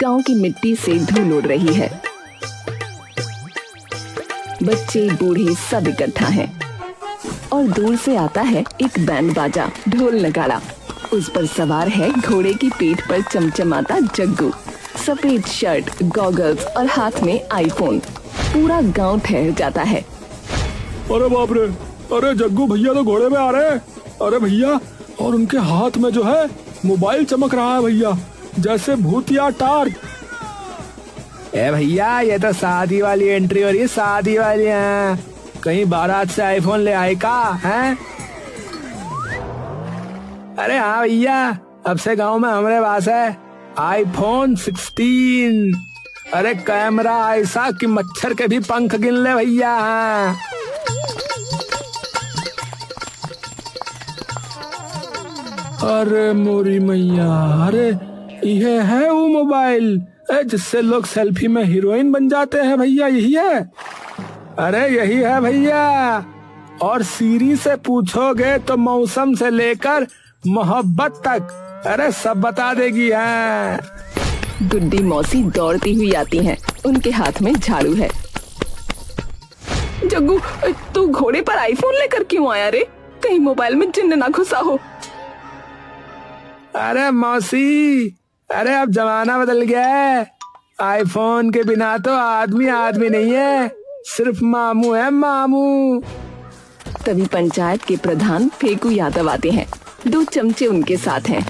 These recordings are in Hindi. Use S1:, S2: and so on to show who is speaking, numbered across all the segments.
S1: गांव की मिट्टी से धूल उड़ रही है। बच्चे बूढ़े सब इकट्ठा हैं और दूर से आता है एक बैंड बाजा, ढोल नगाड़ा। उस पर सवार है घोड़े की पीठ पर चमचमाता जग्गू, सफेद शर्ट, गॉगल्स और हाथ में आईफोन। पूरा गांव ठहर जाता है।
S2: अरे बाप रे, अरे जग्गू भैया तो घोड़े में आ रहे हैं। अरे भैया, और उनके हाथ में जो है मोबाइल चमक रहा है भैया, जैसे भूतिया टार्च।
S3: ए भैया, ये तो शादी वाली एंट्री हो रही है, शादी वाली है। कहीं बारात से आईफोन ले आए का हैं? अरे हाँ भैया, अब से गांव में हमारे पास है आईफोन 16। अरे कैमरा ऐसा कि मच्छर के भी पंख गिन ले भैया।
S2: अरे मोरी मैया, अरे ये है वो मोबाइल जिससे लोग सेल्फी में हीरोइन बन जाते हैं भैया, यही है?
S3: अरे यही है भैया। और सीरी से पूछोगे तो मौसम से लेकर मोहब्बत तक अरे सब बता देगी है।
S1: गुड्डी मौसी दौड़ती हुई आती हैं, उनके हाथ में झाड़ू है। जग्गू, तू घोड़े पर आईफोन लेकर क्यों आया रे? कहीं मोबाइल में जिन्न ना घुसा हो।
S3: अरे मौसी, अरे अब जमाना बदल गया है। आईफोन के बिना तो आदमी आदमी नहीं है, सिर्फ मामू है, मामू।
S1: तभी पंचायत के प्रधान फेकू यादव आते हैं, 2 चमचे उनके साथ हैं।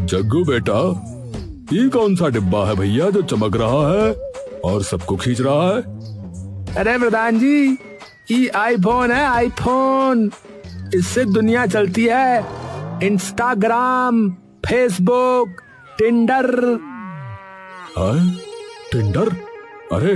S2: जग्गू बेटा, ये कौन सा डिब्बा है भैया जो चमक रहा है और सबको खींच रहा है?
S3: अरे प्रधान जी, ये आईफोन है, आईफोन। इससे दुनिया चलती है, इंस्टाग्राम, फेसबुक, टिंडर।
S2: टिंडर? अरे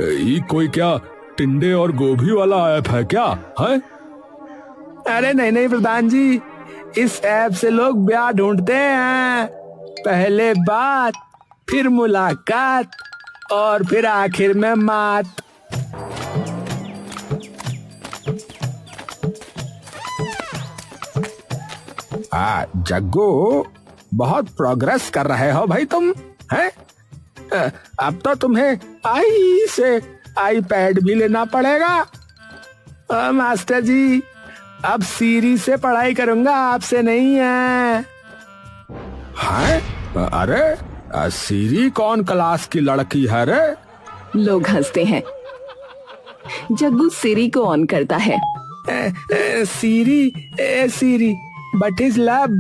S2: ये कोई क्या टिंडे और गोभी वाला ऐप है क्या है?
S3: अरे नहीं नहीं प्रधान जी, इस ऐप से लोग ब्याह ढूंढते हैं। पहले बात, फिर मुलाकात और फिर आखिर में मात। जग्गू, बहुत प्रोग्रेस कर रहे हो भाई तुम, हैं? अब तो तुम्हें आई से आईपैड भी लेना पड़ेगा। मास्टर जी, अब सीरी से पढ़ाई करूंगा, आपसे नहीं है।
S2: हैं? अरे सीरी कौन क्लास की लड़की है रे?
S1: लोग हंसते हैं। जग्गू सीरी को ऑन करता है।
S3: सीरी, but is love.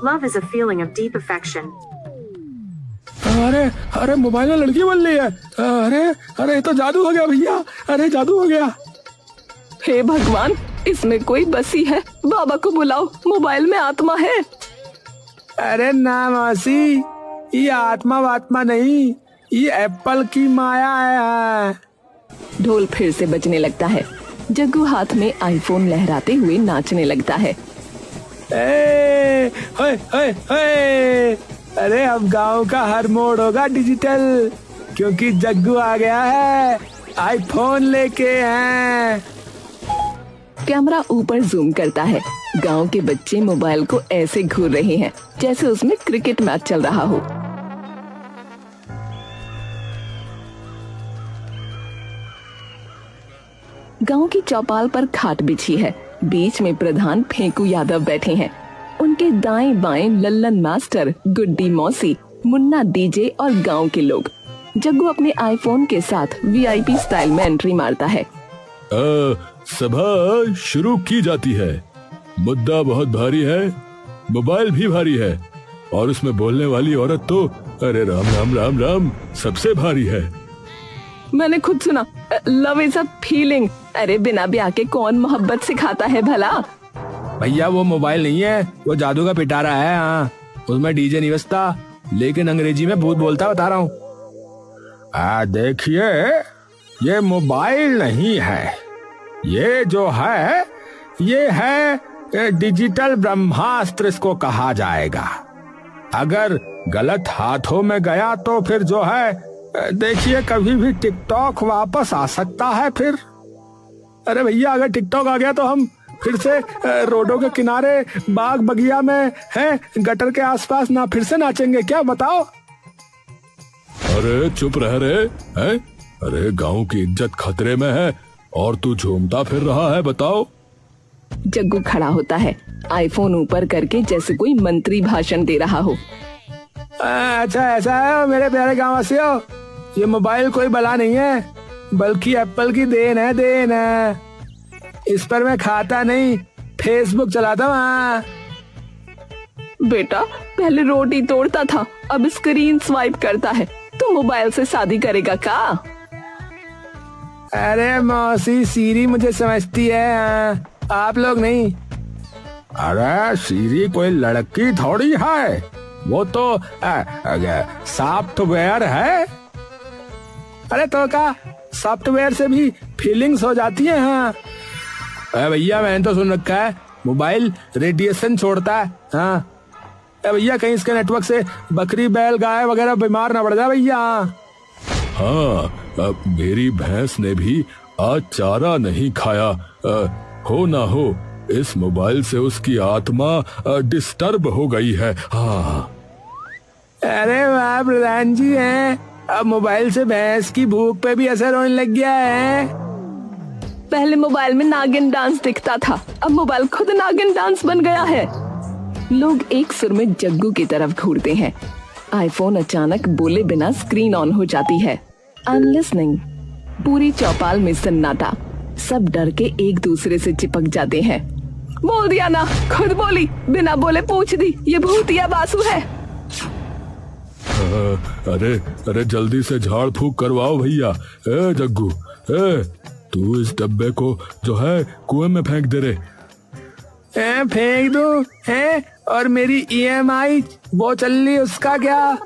S4: Love is a feeling of deep affection.
S2: अरे मोबाइल में लड़की बन रही है। अरे ये तो जादू हो गया भैया, अरे जादू हो गया।
S1: हे भगवान, इसमें कोई बसी है, बाबा को बुलाओ, मोबाइल में आत्मा है।
S3: अरे ना मौसी, ये आत्मा वात्मा नहीं, ये एप्पल की माया है।
S1: ढोल फिर से बजने लगता है। जग्गू हाथ में आईफोन लहराते हुए नाचने लगता है।
S3: अरे अब गांव का हर मोड़ होगा डिजिटल, क्योंकि जग्गू आ गया है, आईफोन लेके हैं।
S1: कैमरा ऊपर जूम करता है। गांव के बच्चे मोबाइल को ऐसे घूर रहे हैं जैसे उसमें क्रिकेट मैच चल रहा हो। गांव की चौपाल पर खाट बिछी है। बीच में प्रधान फेकू यादव बैठे हैं। उनके दाएं बाएं लल्लन मास्टर, गुड्डी मौसी, मुन्ना डीजे और गांव के लोग। जग्गू अपने आईफोन के साथ वीआईपी स्टाइल में एंट्री मारता है।
S2: सभा शुरू की जाती है। मुद्दा बहुत भारी है, मोबाइल भी भारी है और उसमें बोलने वाली औरत तो अरे राम राम राम राम सबसे भारी है।
S1: मैंने खुद सुना, लव इज अ फीलिंग। अरे बिना ब्याह के कौन मोहब्बत सिखाता है भला?
S3: भैया वो मोबाइल नहीं है, वो जादू का पिटारा है। हाँ, उसमें डीजे नहीं बजता, लेकिन अंग्रेजी में भूत बोलता, बता रहा हूँ। देखिए, ये मोबाइल नहीं है, ये जो है ये है डिजिटल ब्रह्मास्त्र, इसको कहा जाएगा। अगर गलत हाथों में गया तो फिर जो है देखिए कभी भी टिकटॉक वापस आ सकता है फिर। अरे भैया, अगर टिकटॉक आ गया तो हम फिर से रोडों के किनारे, बाग बगिया में, है गटर के आसपास ना फिर से नाचेंगे क्या? बताओ।
S2: अरे चुप रह रे, हैं? अरे गांव की इज्जत खतरे में है और तू झूमता फिर रहा है, बताओ।
S1: जग्गू खड़ा होता है, आईफोन ऊपर करके जैसे कोई मंत्री भाषण दे रहा हो।
S3: अच्छा ऐसा है मेरे प्यारे गाँव वासियों, ये मोबाइल कोई बला नहीं है, बल्कि एप्पल की देन है। इस पर मैं खाता नहीं, फेसबुक चलाता हूँ। हाँ
S1: बेटा, पहले रोटी तोड़ता था, अब स्क्रीन स्वाइप करता है। तू मोबाइल से शादी करेगा का?
S3: अरे मौसी, सीरी मुझे समझती है, आप लोग नहीं। अरे सीरी कोई लड़की थोड़ी है, वो तो सॉफ्टवेयर है। अरे तो का सॉफ्टवेयर से भी फीलिंग्स हो जाती है। हाँ भैया, मैंने तो सुन रखा है मोबाइल रेडिएशन छोड़ता है। हाँ भैया, कहीं इसके नेटवर्क से बकरी बैल गाय वगैरह बीमार ना पड़ जाए भैया।
S2: हाँ, मेरी भैंस ने भी आज चारा नहीं खाया। हो ना हो इस मोबाइल से उसकी आत्मा डिस्टर्ब हो गई है। हाँ।
S3: अरे वाह प्रधान जी, हैं अब मोबाइल से भैंस की भूख पे भी असर होने लग गया है।
S1: पहले मोबाइल में नागिन डांस दिखता था, अब मोबाइल खुद नागिन डांस बन गया है। लोग एक सुर में जग्गू की तरफ घूरते हैं। आईफोन अचानक बोले बिना स्क्रीन ऑन हो जाती है। अनलिसनिंग। पूरी चौपाल में सन्नाटा। सब डर के एक दूसरे से चिपक जाते हैं। बोल दिया ना, खुद बोली, बिना बोले पूछ दी, ये भूतिया बासु है।
S2: अरे जल्दी से झाड़ फूक करवाओ भैया। ए जग्गू, तू इस डब्बे को जो है कुएं में फेंक दे रे।
S3: फेंक दो है? और मेरी EMI वो चल रही, उसका क्या?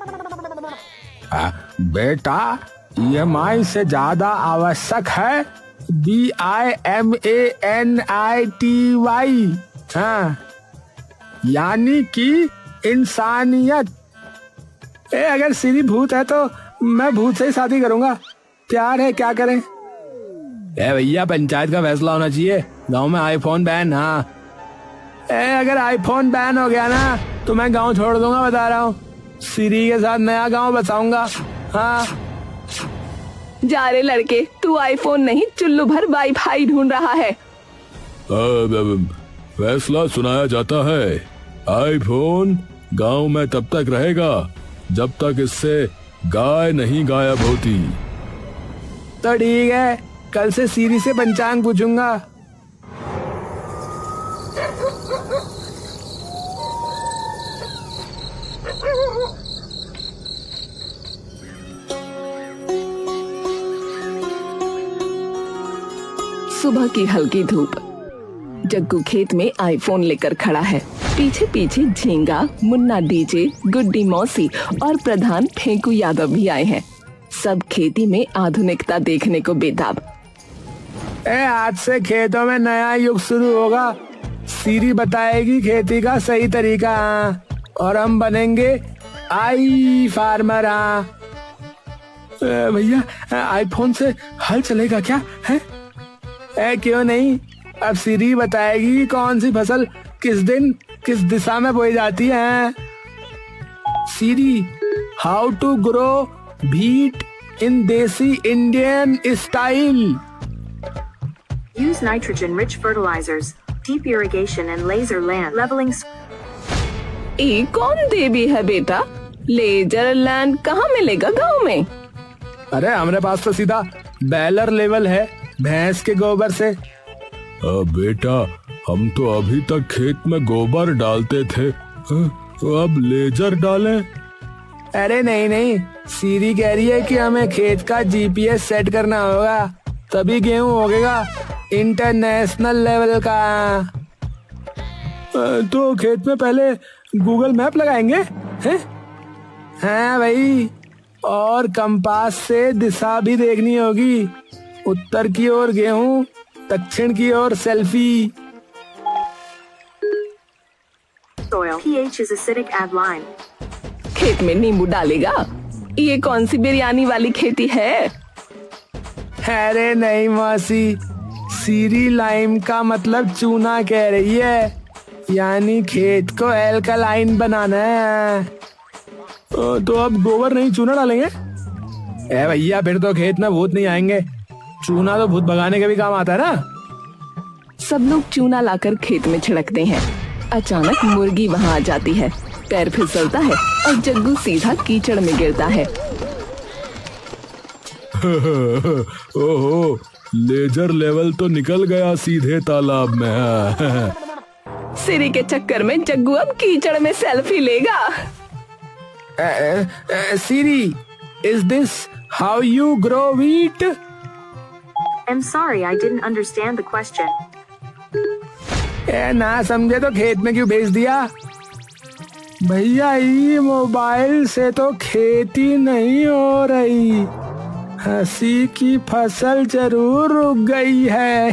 S3: बेटा, EMI से ज्यादा आवश्यक है BIMANITY। हाँ, यानी कि इंसानियत। अगर सीरी भूत है तो मैं भूत से ही शादी करूंगा। प्यार है, क्या करें? भैया, पंचायत का फैसला होना चाहिए, गांव में आईफोन बैन। हाँ अगर आईफोन बैन हो गया ना तो मैं गांव छोड़ दूंगा, बता रहा हूँ। सीरी के साथ नया गांव बसाऊंगा। हाँ
S1: जा रे लड़के, तू आईफोन नहीं चुल्लू भर वाईफाई ढूंढ रहा है।
S2: फैसला सुनाया जाता है, आईफोन गांव में तब तक रहेगा जब तक इससे गाय नहीं गायब होती।
S3: तो ठीक है, कल से सीरी से पंचांग पूछूंगा।
S1: सुबह की हल्की धूप। जग्गू खेत में आईफोन लेकर खड़ा है। पीछे पीछे झींगा, मुन्ना डीजे, गुड्डी मौसी और प्रधान फेंकू यादव भी आए हैं। सब खेती में आधुनिकता देखने को बेताब।
S3: आज से खेतों में नया युग शुरू होगा। सीरी बताएगी खेती का सही तरीका, और हम बनेंगे आई फार्मर। भैया, आईफोन से हल चलेगा क्या है? क्यों नहीं, अब सीरी बताएगी कौन सी फसल किस दिन किस दिशा में बोई जाती है। Siri, how to grow wheat in desi Indian style.
S4: Use nitrogen-rich fertilizers, deep irrigation and laser land leveling.
S1: ये कौन देवी है बेटा? लेजर लैंड कहाँ मिलेगा गांव में?
S3: अरे हमारे पास तो सीधा बैलर लेवल है, भैंस के गोबर से।
S2: बेटा, हम तो अभी तक खेत में गोबर डालते थे, तो अब लेजर डालें?
S3: अरे नहीं, सीरी कह रही है कि हमें खेत का GPS सेट करना होगा, तभी गेहूं होगा इंटरनेशनल लेवल का। तो खेत में पहले गूगल मैप लगाएंगे हैं? हाँ भाई, और कंपास से दिशा भी देखनी होगी। उत्तर की ओर गेहूं, दक्षिण की ओर selfie.
S4: Soil pH is acidic, add lime.
S1: खेत में नींबू डालेगा? ये कौन सी बिरयानी वाली खेती है?
S3: अरे नहीं मौसी, सीरी लाइम का मतलब चूना कह रही है, यानी खेत को एल्कलाइन बनाना है। तो अब गोबर नहीं चूना डालेंगे? ए भैया, फिर तो खेत में भूत नहीं आएंगे। चूना तो भूत भगाने के भी काम आता है ना।
S1: सब लोग चूना लाकर खेत में छिड़कते हैं। अचानक मुर्गी वहाँ आ जाती है, पैर फिसलता है और जग्गू सीधा कीचड़ में गिरता है।
S2: ओहो, लेजर लेवल तो निकल गया सीधे तालाब में।
S1: सिरी के चक्कर में जग्गू अब कीचड़ में सेल्फी लेगा।
S3: Siri, is this how you grow wheat?
S4: I'm sorry, I didn't understand the question.
S3: ना समझे तो खेत में क्यों भेज दिया? भैया, ये मोबाइल से तो खेती नहीं हो रही, हंसी की फसल जरूर रुक गई है।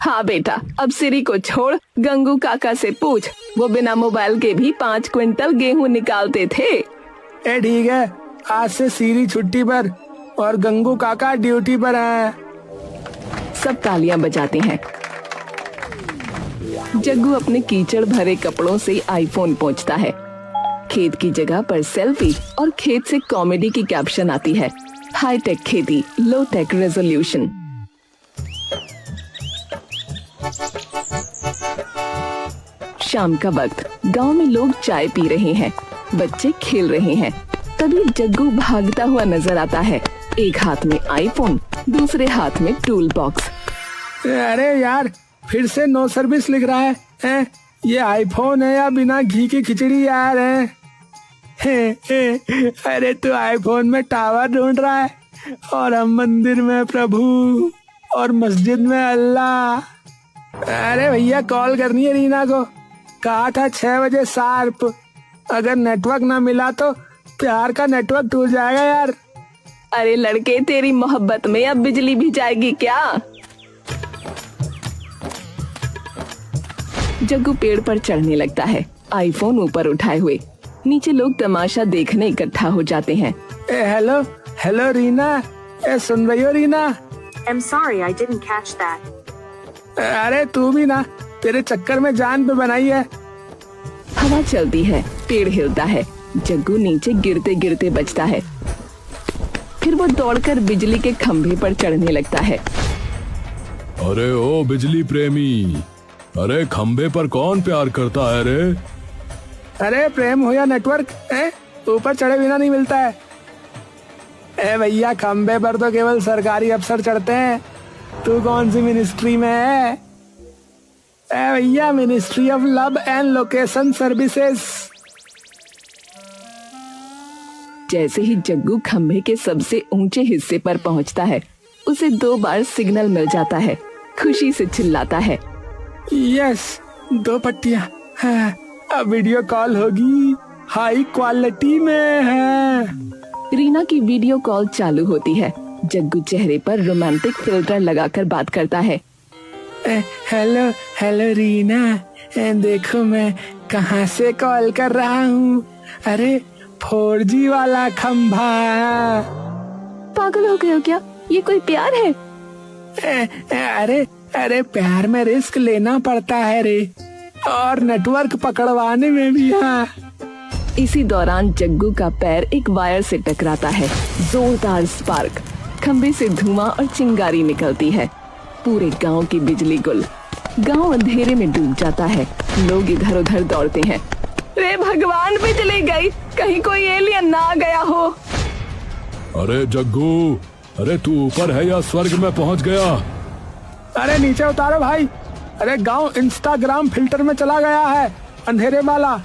S1: हाँ बेटा, अब सिरी को छोड़, गंगू काका से पूछ, वो बिना मोबाइल के भी 5 क्विंटल गेहूं निकालते थे।
S3: ठीक है, आज से सीरी छुट्टी पर और गंगू काका ड्यूटी पर है।
S1: सब तालियां बजाते हैं। जग्गू अपने कीचड़ भरे कपड़ों से आईफोन पहुंचता है। खेत की जगह पर सेल्फी और खेत से कॉमेडी की कैप्शन आती है, हाई टेक खेती, लो टेक रेजोल्यूशन। शाम का वक्त, गांव में लोग चाय पी रहे हैं, बच्चे खेल रहे हैं। तभी जग्गू भागता हुआ नजर आता है, एक हाथ में आईफोन, दूसरे हाथ में टूल बॉक्स।
S3: अरे यार, फिर से नो सर्विस लिख रहा है? ये आईफोन है या बिना घी की खिचड़ी यार है? अरे तू आईफोन में टावर ढूंढ रहा है और हम मंदिर में प्रभु और मस्जिद में अल्लाह। अरे भैया, कॉल करनी है रीना को, कहा था 6 बजे शार्प। अगर नेटवर्क ना मिला तो प्यार का नेटवर्क टूट जाएगा यार।
S1: अरे लड़के, तेरी मोहब्बत में अब बिजली भी जाएगी क्या? जग्गू पेड़ पर चढ़ने लगता है, आईफोन ऊपर उठाए हुए। नीचे लोग तमाशा देखने इकट्ठा हो जाते हैं।
S3: हेलो हेलो रीना, सुन रही हो Reena?
S4: I'm sorry, I didn't catch that.
S3: अरे तू भी ना, तेरे चक्कर में जान पे बनाई है।
S1: हवा चलती है, पेड़ हिलता है, जग्गू नीचे गिरते गिरते बचता है। फिर वो दौड़कर बिजली के खंभे पर चढ़ने लगता है।
S2: अरे ओ बिजली प्रेमी, अरे खंबे पर कौन प्यार करता है रे?
S3: अरे प्रेम हो या नेटवर्क, ऊपर चढ़े बिना नहीं मिलता है। भैया, खंबे पर तो केवल सरकारी अफसर चढ़ते हैं। तू कौन सी मिनिस्ट्री में है? भैया, ministry of love and location services.
S1: जैसे ही जग्गू खंभे के सबसे ऊंचे हिस्से पर पहुंचता है, उसे 2 बार सिग्नल मिल जाता है। खुशी से चिल्लाता है,
S3: यस, 2 पट्टियां। हाँ, अब वीडियो कॉल होगी, हाई क्वालिटी में है।
S1: रीना की वीडियो कॉल चालू होती है। जग्गू चेहरे पर रोमांटिक फिल्टर लगाकर बात करता है।
S3: हेलो हेलो रीना, देखो मैं कहाँ से कॉल कर रहा हूँ। अरे 4G वाला खंभा।
S1: पागल हो गए हो क्या? ये कोई प्यार है?
S3: अरे प्यार में रिस्क लेना पड़ता है रे, और नेटवर्क पकड़वाने में भी। हाँ।
S1: इसी दौरान जग्गू का पैर एक वायर से टकराता है। जोरदार स्पार्क, खंबे से धुआं और चिंगारी निकलती है। पूरे गांव की बिजली गुल। गांव अंधेरे में डूब जाता है। लोग इधर उधर दौड़ते हैं। रे भगवान, बिजली गई, कहीं कोई एलियन ना आ गया हो।
S2: अरे जग्गू, अरे तू ऊपर है या स्वर्ग में पहुंच गया?
S3: अरे नीचे उतारो भाई। अरे गांव इंस्टाग्राम फिल्टर में चला गया है, अंधेरे वाला।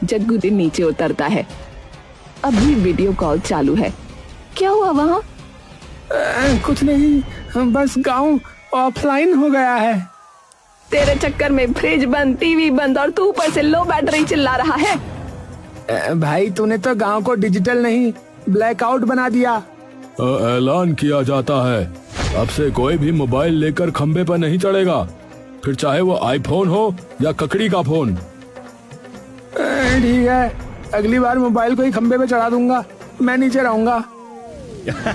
S1: जग्गू दिन नीचे उतरता है। अभी वीडियो कॉल चालू है। क्या हुआ वहाँ?
S3: कुछ नहीं, बस गांव ऑफलाइन हो गया है।
S1: तेरे चक्कर में फ्रिज बंद, टीवी बंद, और तू ऊपर से लो बैटरी चिल्ला रहा है।
S3: भाई, तूने तो गांव को डिजिटल नहीं, ब्लैकआउट बना दिया।
S2: ऐलान किया जाता है, अब से कोई भी मोबाइल लेकर खंबे पर नहीं चढ़ेगा, फिर चाहे वो आईफोन हो या ककड़ी का फोन।
S3: ठीक है, अगली बार मोबाइल को ही खंबे पे चढ़ा दूंगा, मैं नीचे रहूंगा।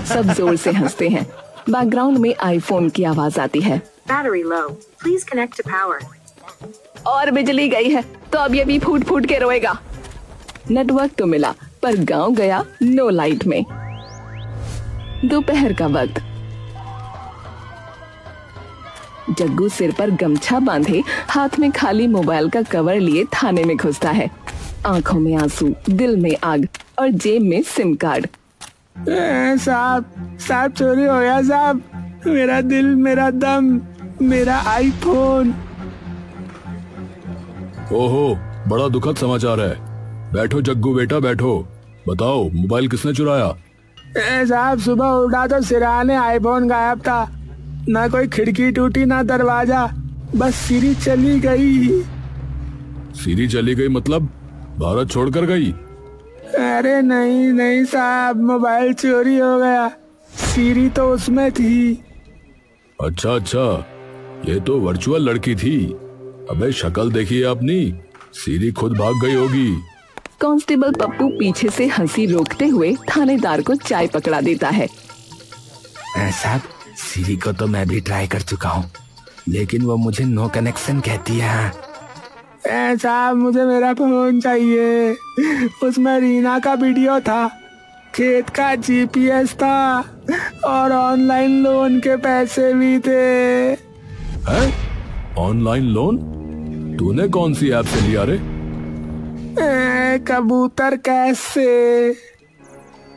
S1: सब जोर से हंसते हैं। बैकग्राउंड में आईफोन की आवाज आती है।
S4: Battery low. Please connect to power.
S1: और बिजली गई है तो अब ये भी फूट फूट के रोएगा। नेटवर्क तो मिला पर गांव गया नो लाइट में। दोपहर का वक्त। जग्गू सिर पर गमछा बांधे हाथ में खाली मोबाइल का कवर लिए थाने में घुसता है। आंखों में आंसू, दिल में आग और जेब में सिम कार्ड।
S3: साहब चोरी हो गया साहब। मेरा दिल, मेरा दम, मेरा आईफोन।
S2: ओहो, बड़ा दुखद समाचार है। बैठो जग्गू बेटा बैठो। बताओ मोबाइल किसने चुराया?
S3: साहब सुबह उठा तो सिराने आईफोन गायब था। ना कोई खिड़की टूटी ना दरवाजा, बस सीरी चली गई।
S2: सीरी चली गई मतलब भारत छोड़कर गई?
S3: अरे नहीं साहब, मोबाइल चोरी हो गया। सीरी तो उसमें थी।
S2: अच्छा, ये तो वर्चुअल लड़की थी। अबे शक्ल देखी है अपनी, सीरी खुद भाग गई होगी।
S1: कांस्टेबल पप्पू पीछे से हंसी रोकते हुए थानेदार को चाय पकड़ा देता है।
S3: साहब, सीरी को तो मैं भी ट्राई कर चुका हूँ, लेकिन वो मुझे नो कनेक्शन कहती है। साहब मुझे मेरा फोन चाहिए। उसमें रीना का वीडियो था, खेत का जीपीएस था और ऑनलाइन लोन के पैसे भी थे।
S2: हैं? Online loan? तूने कौन सी ऐप से लिया रे?
S3: कबूतर कैसे?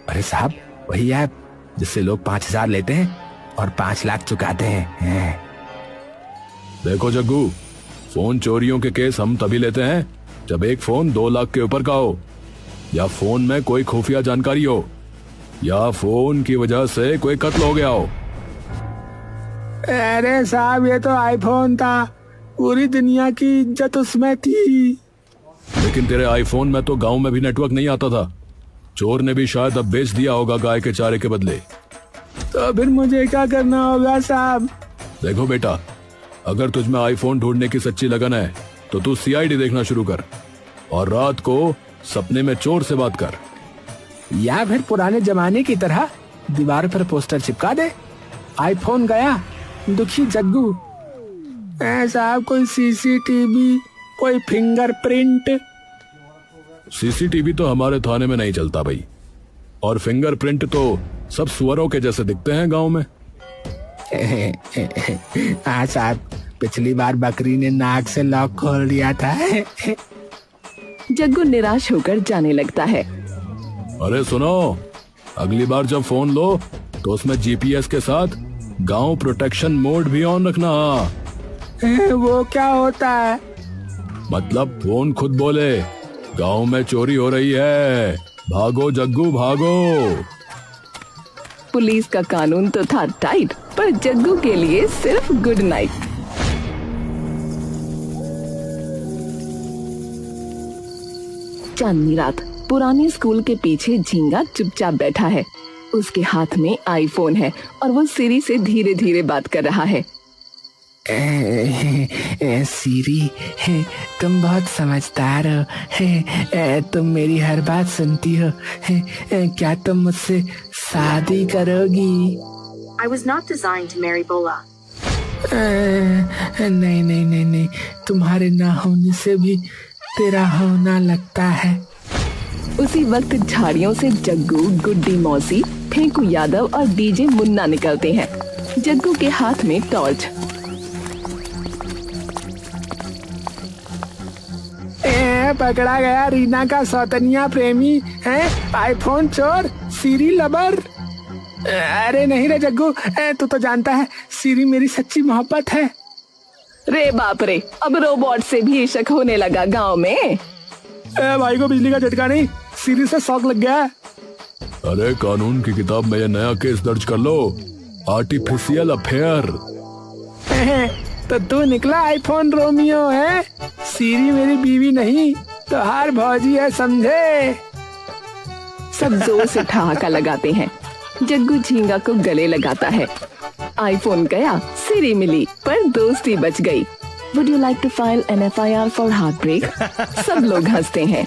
S3: अरे साहब, वही ऐप जिससे लोग 5,000 लेते हैं और 5 लाख चुकाते हैं।
S2: देखो जग्गू, फोन चोरियों के केस हम तभी लेते हैं जब एक फोन 2 लाख के ऊपर का हो, या फोन में कोई खुफिया जानकारी हो, या फोन की वजह से कोई कत्ल हो गया हो।
S3: अरे साहब, ये तो आईफोन था, पूरी दुनिया की इज्जत उसमें थी।
S2: लेकिन तेरे आईफोन में तो गांव में भी नेटवर्क नहीं आता था। चोर ने भी शायद अब बेच दिया होगा गाय के चारे के बदले।
S3: तो फिर मुझे क्या करना होगा साहब?
S2: देखो बेटा, अगर तुझमें आईफोन ढूंढने की सच्ची लगन है तो तू सीआईडी देखना शुरू कर और रात को सपने में चोर से बात कर,
S3: या फिर पुराने जमाने की तरह दीवार पर पोस्टर चिपका दे, आईफोन गया दुखी जग्गू। साहब कोई सीसीटीवी, कोई फिंगरप्रिंट?
S2: सीसीटीवी तो हमारे थाने में नहीं चलता भाई, और फिंगरप्रिंट तो सब सुअरों के जैसे दिखते हैं गांव में।
S3: हाँ साहब, पिछली बार बकरी ने नाक से लॉक खोल दिया था।
S1: जग्गू निराश होकर जाने लगता है।
S2: अरे सुनो, अगली बार जब फोन लो तो उसमें जीपीएस के साथ गांव प्रोटेक्शन मोड भी ऑन रखना।
S3: वो क्या होता है?
S2: मतलब फोन खुद बोले गांव में चोरी हो रही है, भागो जग्गू भागो।
S1: पुलिस का कानून तो था टाइट, पर जग्गू के लिए सिर्फ गुड नाइट। चांदनी रात। पुराने स्कूल के पीछे झींगा चुपचाप बैठा है। उसके हाथ में आईफोन है और वो सीरी से धीरे धीरे बात कर रहा है।
S3: सीरी, तुम बहुत समझदार हो। तुम मेरी हर बात सुनती हो। क्या तुम मुझसे शादी करोगी?
S4: I was not designed to marry Bola.
S3: नहीं, तुम्हारे ना होने से भी तेरा होना लगता है।
S1: उसी वक्त झाड़ियों से जग्गू, गुड्डी मौसी, फेंकू यादव और डीजे मुन्ना निकलते हैं। जग्गू के हाथ में टॉर्च।
S3: पकड़ा गया रीना का सौतनिया प्रेमी है, आईफोन चोर, सीरी लबर। अरे नहीं रे जग्गू, तू तो जानता है सीरी मेरी सच्ची मोहब्बत है।
S1: रे बाप रे, अब रोबोट से भी शक होने लगा गांव में।
S3: भाई को बिजली का झटका नहीं, सीरी से शौक लग गया।
S2: अरे कानून की किताब में ये नया केस दर्ज कर लो, आर्टिफिशियल अफेयर।
S3: तो तू निकला आईफोन रोमियो है? सीरी मेरी बीवी नहीं तो हार भौजी है, समझे?
S1: सब जोर से ठहाका लगाते हैं। जग्गू झींगा को गले लगाता है। आईफोन गया, सीरी मिली, पर दोस्ती बच गई। Would you like to file an FIR for heartbreak? सब लोग हंसते हैं।